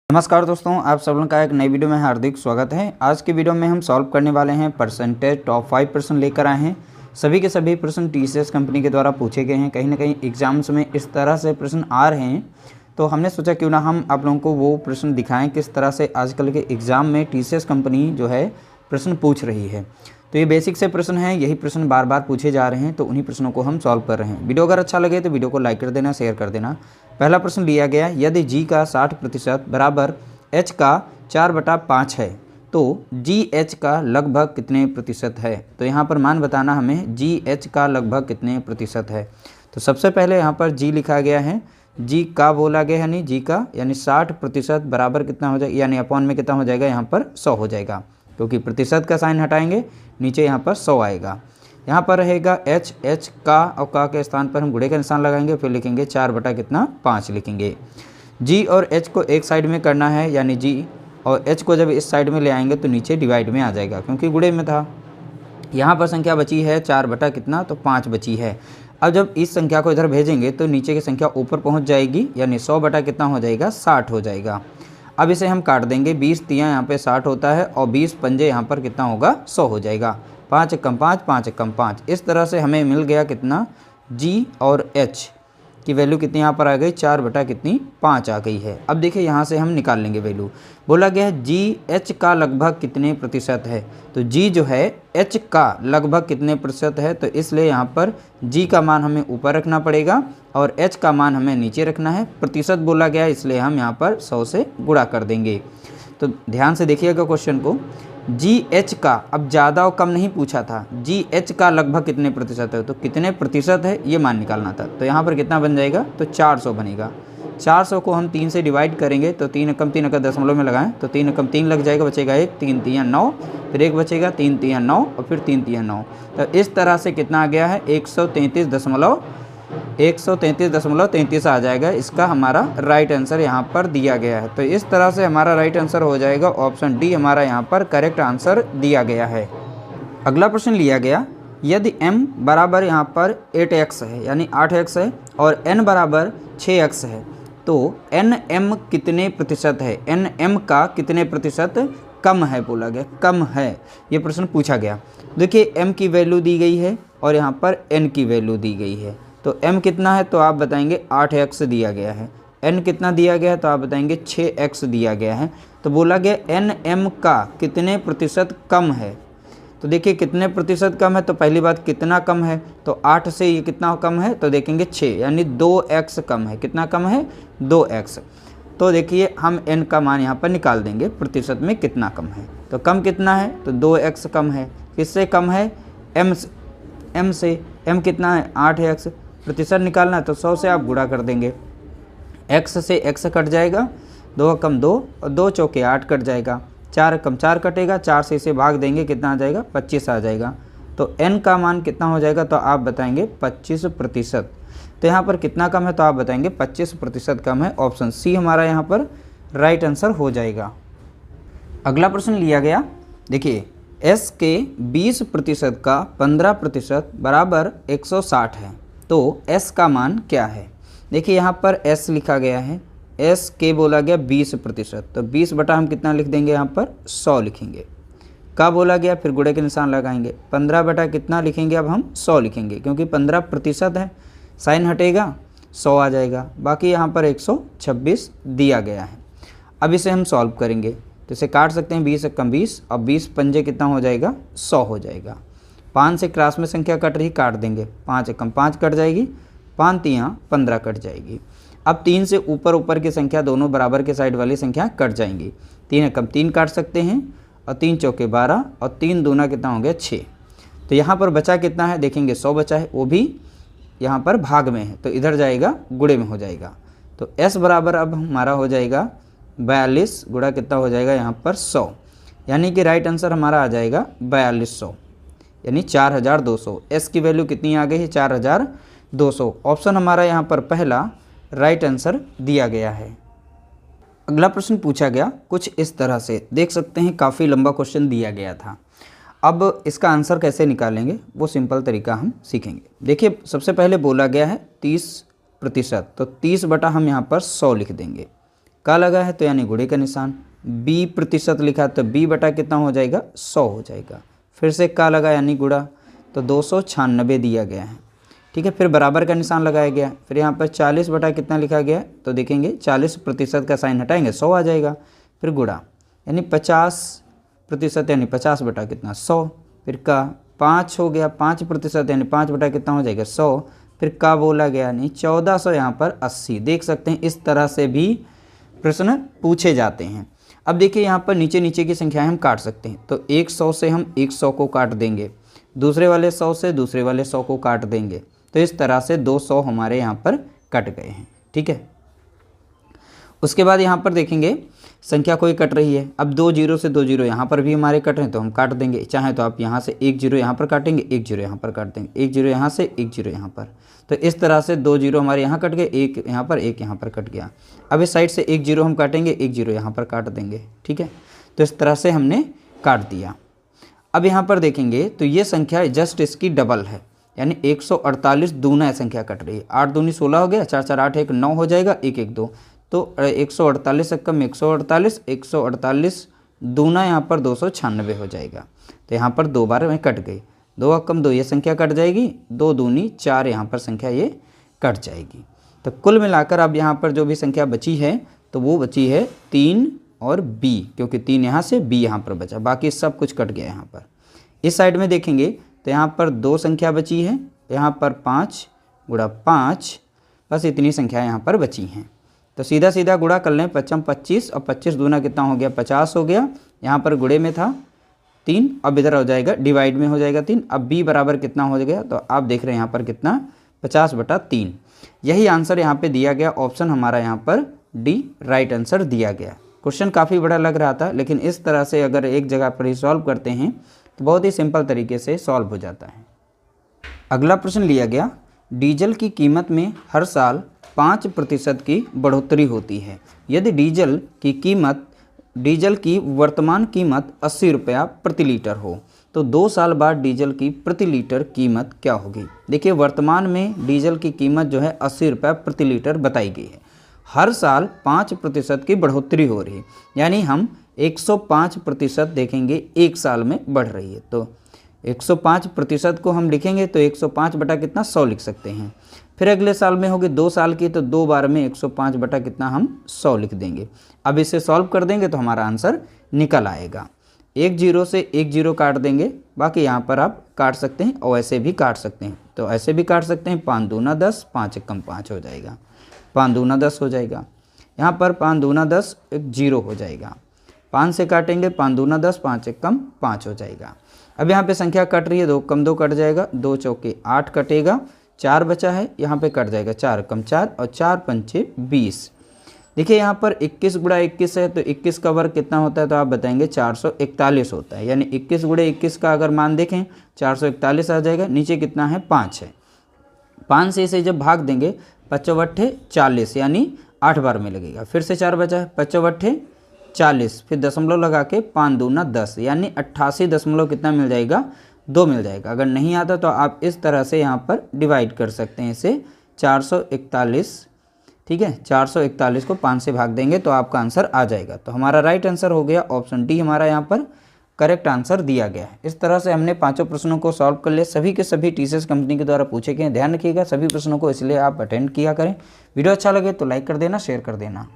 नमस्कार दोस्तों, आप सब लोगों का एक नई वीडियो में हार्दिक स्वागत है। आज की वीडियो में हम सॉल्व करने वाले हैं परसेंटेज टॉप 5 प्रश्न लेकर आए हैं। सभी के सभी प्रश्न टीसीएस कंपनी के द्वारा पूछे गए हैं। कहीं ना कहीं एग्जाम्स में इस तरह से प्रश्न आ रहे हैं, तो हमने सोचा क्यों ना हम आप लोगों को वो प्रश्न दिखाएं किस तरह से आजकल के एग्ज़ाम में टीसीएस कंपनी जो है प्रश्न पूछ रही है। तो ये बेसिक से प्रश्न हैं, यही प्रश्न बार बार पूछे जा रहे हैं, तो उन्हीं प्रश्नों को हम सॉल्व कर रहे हैं। वीडियो अगर अच्छा लगे तो वीडियो को लाइक कर देना, शेयर कर देना। पहला प्रश्न लिया गया, यदि जी का 60% बराबर एच का 4/5 है तो जी एच का लगभग कितने प्रतिशत है। तो यहाँ पर मान बताना हमें जी एच का लगभग कितने प्रतिशत है। तो सबसे पहले यहाँ पर जी लिखा गया है, जी का बोला गया है, यानी जी का यानी 60% बराबर कितना हो जाएगा, यानी अपॉन में कितना हो जाएगा, यहाँ पर 100 हो जाएगा, क्योंकि प्रतिशत का साइन हटाएंगे नीचे यहाँ पर 100 आएगा। यहाँ पर रहेगा एच, एच का और का के स्थान पर हम गुणे का निशान लगाएंगे, फिर लिखेंगे 4/5 लिखेंगे। जी और एच को एक साइड में करना है, यानी जी और एच को जब इस साइड में ले आएंगे तो नीचे डिवाइड में आ जाएगा, क्योंकि गुणे में था। यहाँ पर संख्या बची है 4/5 बची है। अब जब इस संख्या को इधर भेजेंगे तो नीचे की संख्या ऊपर पहुँच जाएगी, यानी 100 हो जाएगा, 60 हो जाएगा। अब इसे हम काट देंगे, 20 तियाँ यहाँ पे 60 होता है और 20 पंजे यहाँ पर कितना होगा, 100 हो जाएगा। 5 एकम 5, 5 एकम 5। इस तरह से हमें मिल गया कितना, जी और एच की वैल्यू कितनी यहाँ पर आ गई, 4/5 आ गई है। अब देखिए यहाँ से हम निकाल लेंगे वैल्यू। बोला गया है जी एच का लगभग कितने प्रतिशत है, तो जी जो है एच का लगभग कितने प्रतिशत है, तो इसलिए यहाँ पर जी का मान हमें ऊपर रखना पड़ेगा और एच का मान हमें नीचे रखना है। प्रतिशत बोला गया है इसलिए हम यहाँ पर 100 से गुणा कर देंगे। तो ध्यान से देखिएगा क्वेश्चन को, जी एच का अब ज़्यादा और कम नहीं पूछा था, जी एच का लगभग कितने प्रतिशत है, तो कितने प्रतिशत है ये मान निकालना था। तो यहाँ पर कितना बन जाएगा, तो 400 बनेगा। 400 को हम 3 से डिवाइड करेंगे तो 3 एकम 3 अगर दशमलव में लगाएं तो 3 एकम 3 लग जाएगा, बचेगा 1, 3 तियाँ 9, फिर 1 बचेगा, 3 तियाँ 9 और फिर 3 तियाँ 9। तो इस तरह से कितना आ गया है, 133.33 आ जाएगा। इसका हमारा राइट आंसर यहाँ पर दिया गया है। तो इस तरह से हमारा राइट आंसर हो जाएगा ऑप्शन डी हमारा यहाँ पर करेक्ट आंसर दिया गया है। अगला प्रश्न लिया गया, यदि m बराबर यहाँ पर 8x है, यानी 8x है और n बराबर 6x है, तो nm कितने प्रतिशत है, nm का कितने प्रतिशत कम है बोला गया, कम है, ये प्रश्न पूछा गया। देखिए m की वैल्यू दी गई है और यहाँ पर n की वैल्यू दी गई है। तो m कितना है, तो आप बताएंगे 8x दिया गया है। n कितना दिया गया है, तो आप बताएंगे 6x दिया गया है। तो बोला गया nm का कितने प्रतिशत कम है। तो देखिए कितने प्रतिशत कम है, तो पहली बात कितना कम है, तो 8 से ये कितना कम है, तो देखेंगे 6, यानी 2x कम है। कितना कम है, 2x। तो देखिए हम n का मान यहाँ पर निकाल देंगे, प्रतिशत में कितना कम है। तो कम कितना है, तो 2x कम है। किससे कम है, m से। m कितना है, 8x। प्रतिशत निकालना है तो 100 से आप गुणा कर देंगे, x से x कट जाएगा, 2 एकम 2 और 2 चौके 8 कट जाएगा, 4 एकम 4 कटेगा, 4 से इसे भाग देंगे, कितना आ जाएगा, 25 आ जाएगा। तो n का मान कितना हो जाएगा, तो आप बताएंगे 25%। तो यहाँ पर कितना कम है, तो आप बताएंगे 25% कम है। ऑप्शन सी हमारा यहाँ पर राइट आंसर हो जाएगा। अगला प्रश्न लिया गया, देखिए s के 20% का 15% बराबर 160 है, तो s का मान क्या है। देखिए यहाँ पर s लिखा गया है, s के बोला गया 20%, तो 20 बटा हम कितना लिख देंगे, यहाँ पर 100 लिखेंगे। का बोला गया, फिर गुणे के निशान लगाएंगे, 15 बटा कितना लिखेंगे, अब हम 100 लिखेंगे, क्योंकि 15% है, साइन हटेगा 100 आ जाएगा। बाकी यहाँ पर 126 दिया गया है। अब इसे हम सॉल्व करेंगे, तो इसे काट सकते हैं, 20 एकम 20 और 20 पंजे कितना हो जाएगा, 100 हो जाएगा। 5 से क्रॉस में संख्या कट रही, काट देंगे, 5 एकम 5 कट जाएगी, 5 तियाँ 15 कट जाएगी। अब 3 से ऊपर की संख्या दोनों बराबर के साइड वाली संख्या कट जाएंगी। 3 एकम 3 काट सकते हैं और 3 चौके 12 और 3 दूना कितना हो गया, 6। तो यहाँ पर बचा कितना है, देखेंगे 100 बचा है, वो भी यहाँ पर भाग में है, तो इधर जाएगा, गुणे में हो जाएगा। तो s बराबर अब हमारा हो जाएगा 42 गुणा कितना हो जाएगा, यहाँ पर 100, यानी कि राइट आंसर हमारा आ जाएगा 4200, यानी 4200। s की वैल्यू कितनी आ गई है, 4200। ऑप्शन हमारा यहाँ पर पहला राइट आंसर दिया गया है। अगला प्रश्न पूछा गया कुछ इस तरह से, देख सकते हैं काफ़ी लंबा क्वेश्चन दिया गया था। अब इसका आंसर कैसे निकालेंगे वो सिंपल तरीका हम सीखेंगे। देखिए सबसे पहले बोला गया है 30%, तो 30 बटा हम यहाँ पर 100 लिख देंगे। का लगा है तो यानी गुणे का निशान, b प्रतिशत लिखा है तो b बटा कितना हो जाएगा 100 हो जाएगा। फिर से का लगा यानी गुणा, तो 296 दिया गया है। ठीक है, फिर बराबर का निशान लगाया गया। फिर यहाँ पर 40 बटा कितना लिखा गया है तो देखेंगे 40 प्रतिशत का साइन हटाएंगे 100 आ जाएगा। फिर गुणा यानी 50 प्रतिशत यानी 50 बटा कितना 100। फिर का 5 हो गया 5 प्रतिशत यानी 5 बटा कितना हो जाएगा 100। फिर का बोला गया यानी 1400 यहाँ पर 80। देख सकते हैं इस तरह से भी प्रश्न पूछे जाते हैं। अब देखिए यहाँ पर नीचे नीचे की संख्याएं हम काट सकते हैं। तो 100 से हम 100 को काट देंगे, दूसरे वाले 100 से दूसरे वाले 100 को काट देंगे। तो इस तरह से 200 हमारे यहाँ पर कट गए हैं। ठीक है, उसके बाद यहाँ पर देखेंगे संख्या कोई कट रही है। अब 2 जीरो से 2 जीरो यहाँ पर भी हमारे कट रहे हैं तो हम काट देंगे। चाहे तो आप यहाँ से 1 जीरो यहाँ पर काटेंगे, 1 जीरो यहाँ पर काट देंगे, 1 जीरो यहाँ से 1 जीरो यहाँ पर। तो इस तरह से 2 जीरो हमारे यहाँ कट गए, 1 यहाँ पर 1 यहाँ पर कट गया। अब इस साइड से 1 जीरो हम काटेंगे, 1 जीरो यहाँ पर काट देंगे। ठीक है, तो इस तरह से हमने काट दिया। अब यहाँ पर देखेंगे तो ये संख्या जस्ट इसकी डबल है, यानी 148 दूना संख्या कट रही है। 8 दूनी 16 हो गया, 4 4 8 1 9 हो जाएगा, 1 1 2। तो 148 से कम 148, 148 दूना यहाँ पर 296 हो जाएगा। तो यहाँ पर 2 बार में कट गई, 2 कम 2 ये संख्या कट जाएगी, 2 दूनी 4 यहाँ पर संख्या ये कट जाएगी। तो कुल मिलाकर अब यहाँ पर जो भी संख्या बची है तो वो बची है 3 और b, क्योंकि 3 यहाँ से b यहाँ पर बचा, बाकी सब कुछ कट गया यहाँ पर। इस साइड में देखेंगे तो यहाँ पर 2 संख्या बची है, यहाँ पर 5 गुणा 5, बस इतनी संख्या यहाँ पर बची हैं। तो सीधा सीधा गुणा कर लें, 55 25 और 25 दूना कितना हो गया 50 हो गया। यहाँ पर गुणे में था 3, अब इधर हो जाएगा डिवाइड में हो जाएगा 3। अब b बराबर कितना हो गया तो आप देख रहे हैं यहाँ पर कितना 50 बटा 3। यही आंसर यहाँ पे दिया गया, ऑप्शन हमारा यहाँ पर डी राइट आंसर दिया गया। क्वेश्चन काफ़ी बड़ा लग रहा था, लेकिन इस तरह से अगर एक जगह पर ही सॉल्व करते हैं तो बहुत ही सिंपल तरीके से सॉल्व हो जाता है। अगला प्रश्न लिया गया, डीजल की कीमत में हर साल 5% की बढ़ोतरी होती है। यदि डीजल की वर्तमान कीमत 80 रुपया प्रति लीटर हो तो 2 साल बाद डीजल की प्रति लीटर कीमत क्या होगी। देखिए वर्तमान में डीजल की कीमत जो है 80 रुपया प्रति लीटर बताई गई है। हर साल 5% की बढ़ोतरी हो रही है, यानी हम 105% देखेंगे एक साल में बढ़ रही है। तो 105% को हम लिखेंगे तो 105 बटा कितना 100 लिख सकते हैं। फिर अगले साल में होगी 2 साल की, तो 2 बार में 105 बटा कितना हम 100 लिख देंगे। अब इसे सॉल्व कर देंगे तो हमारा आंसर निकल आएगा। 1 जीरो से 1 जीरो काट देंगे, बाकी यहाँ पर आप काट सकते हैं और ऐसे भी काट सकते हैं। तो ऐसे भी काट सकते हैं, 5 दूना 10, 5 एकम 5 हो जाएगा, 5 दूना 10 हो जाएगा। यहाँ पर 5 दूना 10 एक जीरो हो जाएगा, 5 से काटेंगे 5 दूना 10, 5 एकम 5 हो जाएगा। अब यहाँ पे संख्या कट रही है, 2 कम 2 कट जाएगा, 2 चौके 8 कटेगा, 4 बचा है, यहाँ पे कट जाएगा 4 कम 4 और 4 पंचे 20। देखिए यहाँ पर 21 गुणा 21 है, तो 21 का वर्ग कितना होता है तो आप बताएंगे 441 होता है। यानी 21 गुणे 21 का अगर मान देखें 441 आ जाएगा। नीचे कितना है 5 है, 5 से इसे जब भाग देंगे 5 8 40, यानी 8 बार में लगेगा। फिर से 4 बचा है, 5 8 40, फिर दशमलव लगा के 5 दूना 10, यानी 88 दशमलव कितना मिल जाएगा 2 मिल जाएगा। अगर नहीं आता तो आप इस तरह से यहाँ पर डिवाइड कर सकते हैं इसे 441। ठीक है, 441 को 5 से भाग देंगे तो आपका आंसर आ जाएगा। तो हमारा राइट आंसर हो गया ऑप्शन डी, हमारा यहाँ पर करेक्ट आंसर दिया गया है। इस तरह से हमने 5 प्रश्नों को सॉल्व कर लिया। सभी के सभी टीसीएस कंपनी के द्वारा पूछे गए। ध्यान रखिएगा सभी प्रश्नों को इसलिए आप अटेंड किया करें। वीडियो अच्छा लगे तो लाइक कर देना, शेयर कर देना।